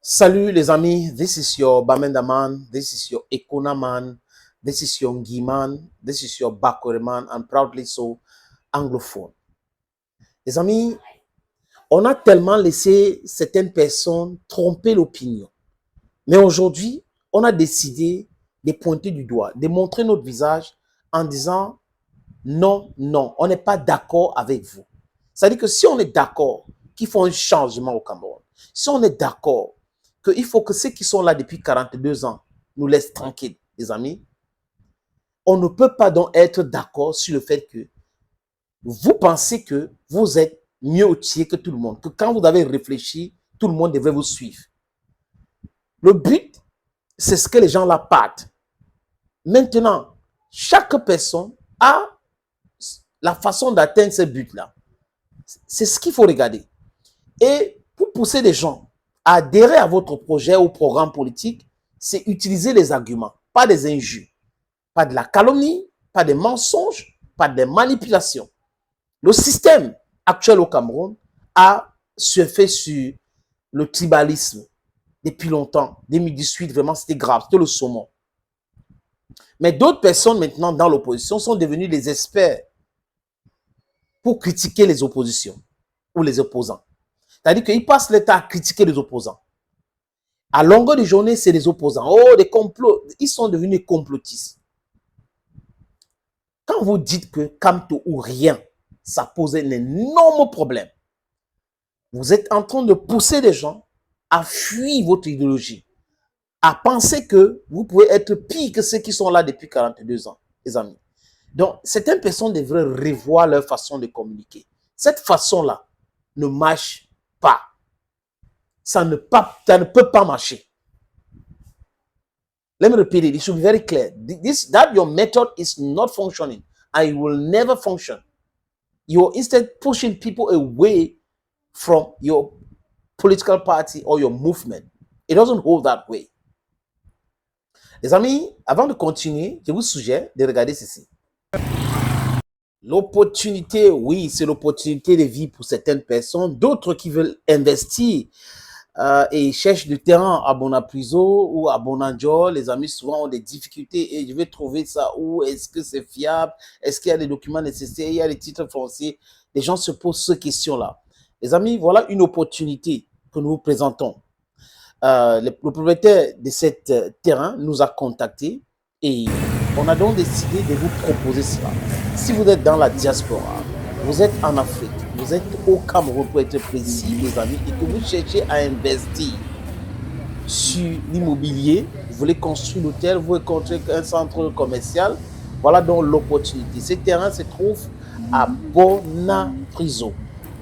Salut les amis, this is your Bamendaman, this is your Ekonaman, this is your Ngiman, this is your Bakoreman, and proudly so anglophone. Les amis, on a tellement laissé certaines personnes tromper l'opinion. Mais aujourd'hui, on a décidé de pointer du doigt, de montrer notre visage en disant non, non, on n'est pas d'accord avec vous. C'est-à-dire que si on est d'accord qu'il faut un changement au Cameroun, si on est d'accord qu'il faut que ceux qui sont là depuis 42 ans nous laissent tranquilles, les amis, on ne peut pas donc être d'accord sur le fait que vous pensez que vous êtes mieux outillé que tout le monde, que quand vous avez réfléchi, tout le monde devrait vous suivre. Le but, c'est ce que les gens là partent. Maintenant, chaque personne a la façon d'atteindre ce but-là. C'est ce qu'il faut regarder. Et pour pousser les gens à adhérer à votre projet ou programme politique, c'est utiliser les arguments, pas des injures, pas de la calomnie, pas des mensonges, pas des manipulations. Le système actuel au Cameroun a surfé sur le tribalisme depuis longtemps. 2018, vraiment, c'était grave, c'était le saumon. Mais d'autres personnes maintenant dans l'opposition sont devenues des experts pour critiquer les oppositions ou les opposants. C'est-à-dire qu'ils passent le temps à critiquer les opposants. À longueur de journée, c'est les opposants. Oh, des complots. Ils sont devenus complotistes. Quand vous dites que Kamto ou rien, ça pose un énorme problème. Vous êtes en train de pousser les gens à fuir votre idéologie, à penser que vous pouvez être pire que ceux qui sont là depuis 42 ans, les amis. Donc, certaines personnes devraient revoir leur façon de communiquer. Cette façon-là ne marche pas. Ça ne peut pas marcher. Let me repeat it. It should be very clear. That your method is not functioning and it will never function. You're instead pushing people away from your political party or your movement. It doesn't hold that way. Les amis, avant de continuer, je vous suggère de regarder ceci. L'opportunité, oui, c'est l'opportunité de vie pour certaines personnes. D'autres qui veulent investir et cherchent du terrain à Bonapriso ou à Bonanjo. Les amis souvent ont des difficultés et je vais trouver ça où, est-ce que c'est fiable, est-ce qu'il y a les documents nécessaires, il y a les titres fonciers. Les gens se posent ces questions-là. Les amis, voilà une opportunité que nous vous présentons. Le propriétaire de cet terrain nous a contactés et on a donc décidé de vous proposer cela. Si vous êtes dans la diaspora, vous êtes en Afrique, vous êtes au Cameroun pour être précis, les amis, et que vous cherchez à investir sur l'immobilier, vous voulez construire l'hôtel, vous voulez construire un centre commercial, voilà donc l'opportunité. Ce terrain se trouve à Bonapriso.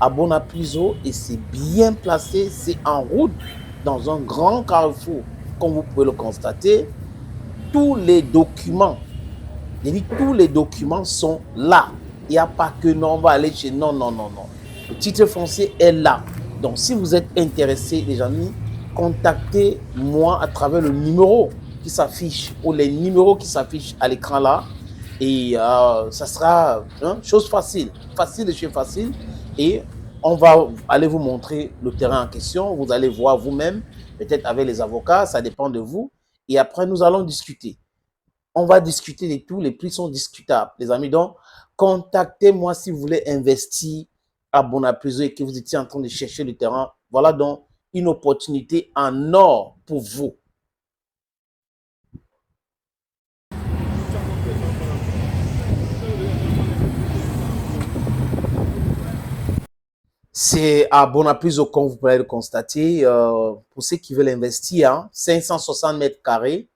À Bonapriso, et c'est bien placé, c'est en route dans un grand carrefour, comme vous pouvez le constater. Tous les documents, je dis tous les documents sont là. Il n'y a pas que non, on va aller chez non, non, non, non. Le titre foncier est là. Donc, si vous êtes intéressé, les amis, contactez-moi à travers le numéro qui s'affiche ou les numéros qui s'affichent à l'écran là. Et ça sera chose facile, facile de chez facile. Et on va aller vous montrer le terrain en question. Vous allez voir vous-même, peut-être avec les avocats, ça dépend de vous. Et après, nous allons discuter. On va discuter de tout. Les prix sont discutables, les amis. Donc, contactez-moi si vous voulez investir à Bonapriso et que vous étiez en train de chercher le terrain. Voilà donc une opportunité en or pour vous. C'est à Bonapriso, comme vous pouvez le constater, pour ceux qui veulent investir, 560 mètres carrés,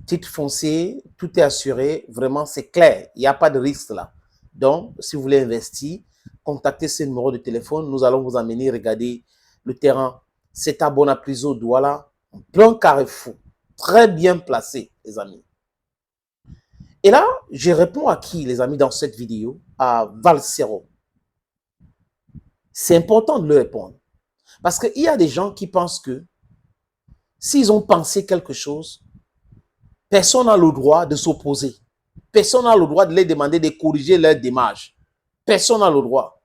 titre foncier, tout est assuré, vraiment c'est clair, il n'y a pas de risque là. Donc, si vous voulez investir, contactez ce numéro de téléphone, nous allons vous amener regarder le terrain. C'est à Bonapriso, Douala, en plein carrefour, très bien placé, les amis. Et là, je réponds à qui, les amis, dans cette vidéo? À Valsero. C'est important de le répondre. Parce qu'il y a des gens qui pensent que s'ils ont pensé quelque chose, personne n'a le droit de s'opposer. Personne n'a le droit de les demander de corriger leur démarche. Personne n'a le droit.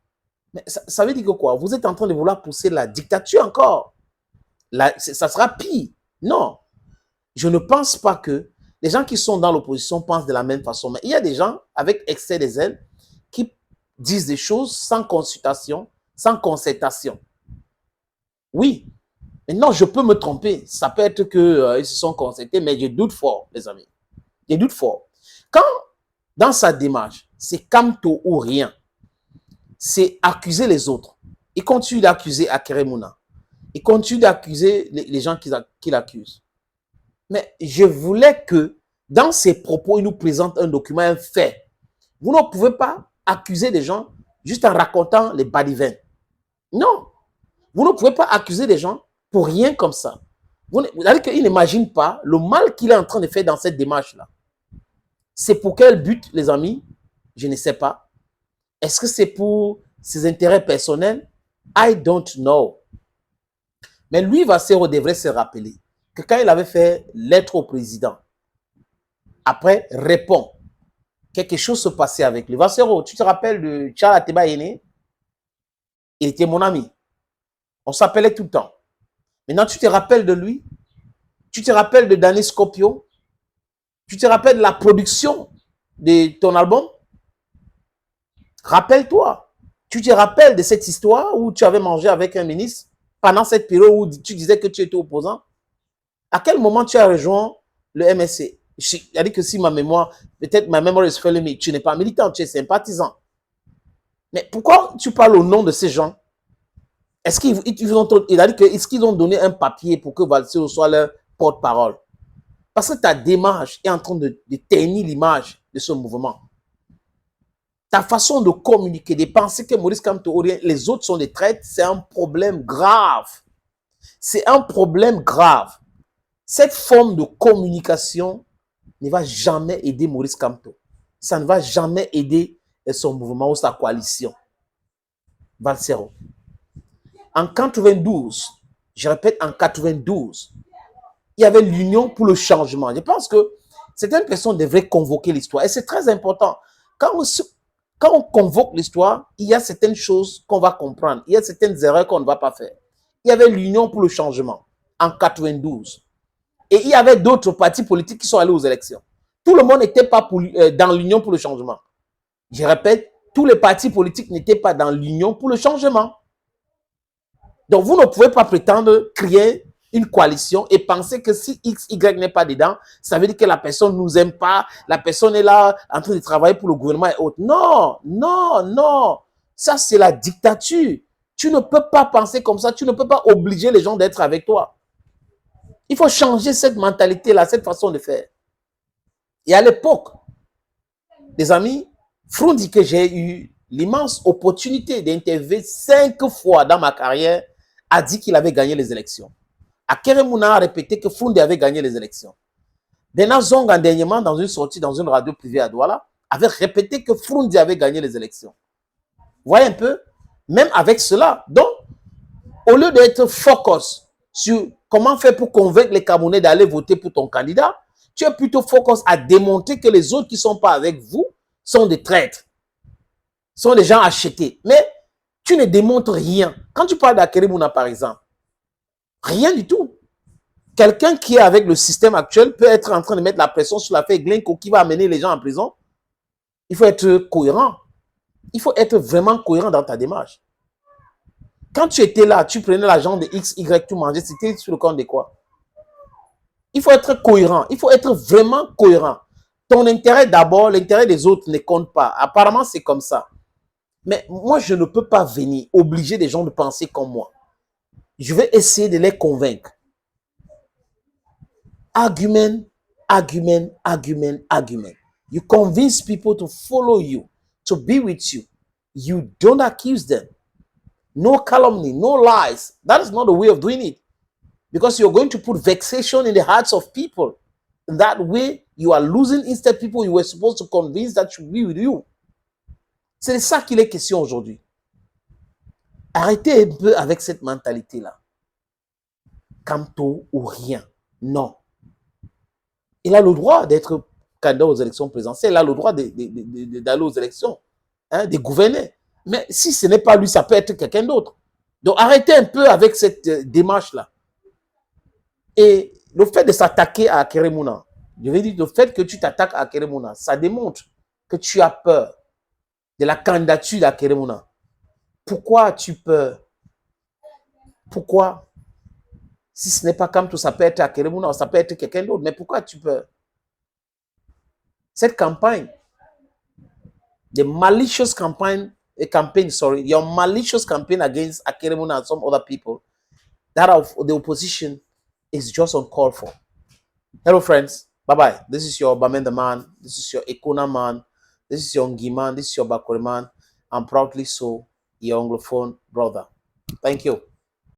Mais ça veut dire que quoi? Vous êtes en train de vouloir pousser la dictature encore. ça sera pire. Non, je ne pense pas que les gens qui sont dans l'opposition pensent de la même façon. Mais il y a des gens avec excès des ailes qui disent des choses sans consultation, sans concertation. Oui, maintenant je peux me tromper. Ça peut être qu'ils se sont concertés, mais je doute fort, les amis. Je doute fort. Quand, dans sa démarche, c'est calme-toi ou rien, c'est accuser les autres. Il continue d'accuser Akeremouna. Il continue d'accuser les gens qui l'accusent. Mais je voulais que, dans ses propos, il nous présente un document, un fait. Vous ne pouvez pas accuser des gens juste en racontant les balivernes. Non. Vous ne pouvez pas accuser des gens pour rien comme ça. Vous savez qu'il n'imagine pas le mal qu'il est en train de faire dans cette démarche-là. C'est pour quel but, les amis? Je ne sais pas. Est-ce que c'est pour ses intérêts personnels? I don't know. Mais lui, Vassero devrait se rappeler que quand il avait fait lettre au président, après, répond, quelque chose se passait avec lui. Vassero, tu te rappelles de Charles Ateba Yene? Il était mon ami. On s'appelait tout le temps. Maintenant, tu te rappelles de lui? Tu te rappelles de Danny Scopio? Tu te rappelles de la production de ton album? Rappelle-toi. Tu te rappelles de cette histoire où tu avais mangé avec un ministre pendant cette période où tu disais que tu étais opposant? À quel moment tu as rejoint le MSC? C'est-à-dire que si ma mémoire, peut-être ma mémoire est failing me, tu n'es pas militant, tu es sympathisant. Mais pourquoi tu parles au nom de ces gens? Est-ce qu'ils ont donné un papier pour que Valsero soit leur porte-parole? Parce que ta démarche est en train de ternir l'image de ce mouvement. Ta façon de communiquer, de penser que Maurice Kamto, les autres sont des traîtres, c'est un problème grave. C'est un problème grave. Cette forme de communication ne va jamais aider Maurice Kamto. Ça ne va jamais aider son mouvement ou sa coalition. Valsero. En 92, je répète, en 92, il y avait l'Union pour le changement. Je pense que certaines personnes devraient convoquer l'histoire. Et c'est très important. Quand on convoque l'histoire, il y a certaines choses qu'on va comprendre. Il y a certaines erreurs qu'on ne va pas faire. Il y avait l'Union pour le changement en 92. Et il y avait d'autres partis politiques qui sont allés aux élections. Tout le monde n'était pas dans l'Union pour le changement. Je répète, tous les partis politiques n'étaient pas dans l'Union pour le changement. Donc, vous ne pouvez pas prétendre créer une coalition et penser que si X, Y n'est pas dedans, ça veut dire que la personne ne nous aime pas, la personne est là en train de travailler pour le gouvernement et autres. Non, non, non. Ça, c'est la dictature. Tu ne peux pas penser comme ça. Tu ne peux pas obliger les gens d'être avec toi. Il faut changer cette mentalité-là, cette façon de faire. Et à l'époque, les amis, Front dit que j'ai eu l'immense opportunité d'interviewer 5 fois dans ma carrière, a dit qu'il avait gagné les élections. Akeremouna a répété que Front avait gagné les élections. Dena Zonga, dernièrement, dans une sortie dans une radio privée à Douala, avait répété que Front avait gagné les élections. Vous voyez un peu? Même avec cela. Donc, au lieu d'être focus sur comment faire pour convaincre les Camerounais d'aller voter pour ton candidat, tu es plutôt focus à démontrer que les autres qui ne sont pas avec vous sont des traîtres, sont des gens achetés. Mais tu ne démontres rien. Quand tu parles d'Akeremouna, par exemple, rien du tout. Quelqu'un qui est avec le système actuel peut être en train de mettre la pression sur l'affaire Glencoe qui va amener les gens en prison. Il faut être cohérent. Il faut être vraiment cohérent dans ta démarche. Quand tu étais là, tu prenais l'argent de X, Y, tu mangeais, c'était sur le compte de quoi? Il faut être cohérent. Il faut être vraiment cohérent. Ton intérêt d'abord, l'intérêt des autres ne compte pas. Apparemment, c'est comme ça. Mais moi, je ne peux pas venir obliger des gens de penser comme moi. Je vais essayer de les convaincre. Argument, argument, argument, argument. You convince people to follow you, to be with you. You don't accuse them. No calumny, no lies. That is not the way of doing it. Because you're going to put vexation in the hearts of people. In that way, you are losing instead people you were supposed to convince that should be with you. C'est de ça qu'il est question aujourd'hui. Arrêtez un peu avec cette mentalité-là. Kamto ou rien. Non. Il a le droit d'être candidat aux élections présidentielles. Il a le droit d'aller aux élections, hein, de gouverner. Mais si ce n'est pas lui, ça peut être quelqu'un d'autre. Donc arrêtez un peu avec cette démarche-là. Et le fait de s'attaquer à Akeremouna, je veux dire, le fait que tu t'attaques à Akeremouna, ça démontre que tu as peur de la candidature d'Akeremouna. Pourquoi as-tu peur? Pourquoi? Si ce n'est pas Kamto, ça peut être Akeremouna, ça peut être quelqu'un d'autre. Mais pourquoi as-tu peur? Cette campagne, the malicious campaign, your malicious campaign against Akeremouna and some other people, that of the opposition is just uncalled for. Hello, friends. Bye-bye. This is your Bamenda man. This is your Ekuna man. This is your Ngi man. This is your Bakore man. I'm proudly so, your Anglophone brother. Thank you.